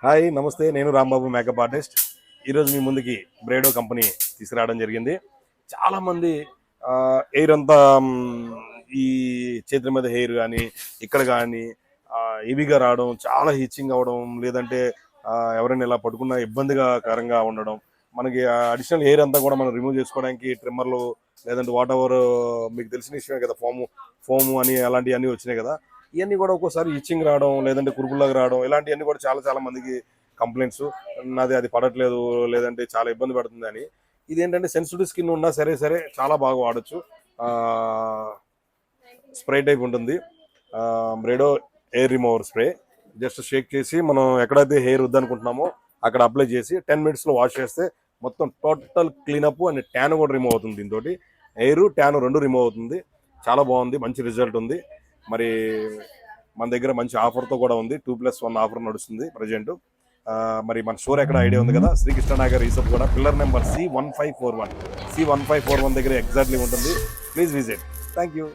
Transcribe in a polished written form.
Hi నమస్తే, నేను Rambabu makeup artist. ఈరోజు మీ ముందుకి బ్రేడో కంపెనీ తీసుకురావడం జరిగింది. చాలామంది ఎయిర్ అంతా ఈ చేతుల మీద హెయిర్ కానీ ఇక్కడ కానీ హెవీగా రావడం, చాలా హీచింగ్ అవ్వడం, లేదంటే ఎవరైనా ఇలా పట్టుకున్న ఇబ్బందిగా కరంగా ఉండడం, మనకి అడిషనల్ హెయిర్ అంతా కూడా మనం రిమూవ్ చేసుకోవడానికి ట్రిమ్మర్లు లేదంటే వాట్ ఎవర్ మీకు తెలిసిన విషయమే కదా, ఫోము అని అలాంటివి అన్నీ వచ్చినాయి కదా. ఇవన్నీ కూడా ఒక్కోసారి ఇచ్చింగ్ రావడం, లేదంటే కురుపుల్లాగా రావడం, ఇలాంటివన్నీ కూడా చాలా మందికి కంప్లైంట్స్. నాది అది పడట్లేదు, లేదంటే చాలా ఇబ్బంది పడుతుంది అని. ఇదేంటంటే సెన్సిటివ్ స్కిన్ ఉన్నా సరే చాలా బాగా వాడచ్చు. స్ప్రే టైప్ ఉంటుంది, బ్రేడో air remover spray. Just shake చేసి మనం ఎక్కడైతే హెయిర్ వద్దనుకుంటున్నామో అక్కడ అప్లై చేసి 10 minutesలో వాష్ చేస్తే మొత్తం టోటల్ క్లీనప్ అండ్ ట్యాన్ కూడా రిమూవ్ అవుతుంది. దీంతో ఎయిర్ ట్యాన్ రెండు రిమూవ్ అవుతుంది. చాలా బాగుంది, మంచి రిజల్ట్ ఉంది. మరి మన దగ్గర మంచి ఆఫర్తో కూడా ఉంది, 2+1 ఆఫర్ నడుస్తుంది ప్రజెంట్. మరి మన స్టోర్ ఎక్కడ ఐడియా ఉంది కదా, శ్రీకృష్ణనగర్ ఈసప్ కూడా పిల్లర్ నెంబర్ C1541 దగ్గర ఎగ్జాక్ట్లీ ఉంటుంది. Please visit. Thank you.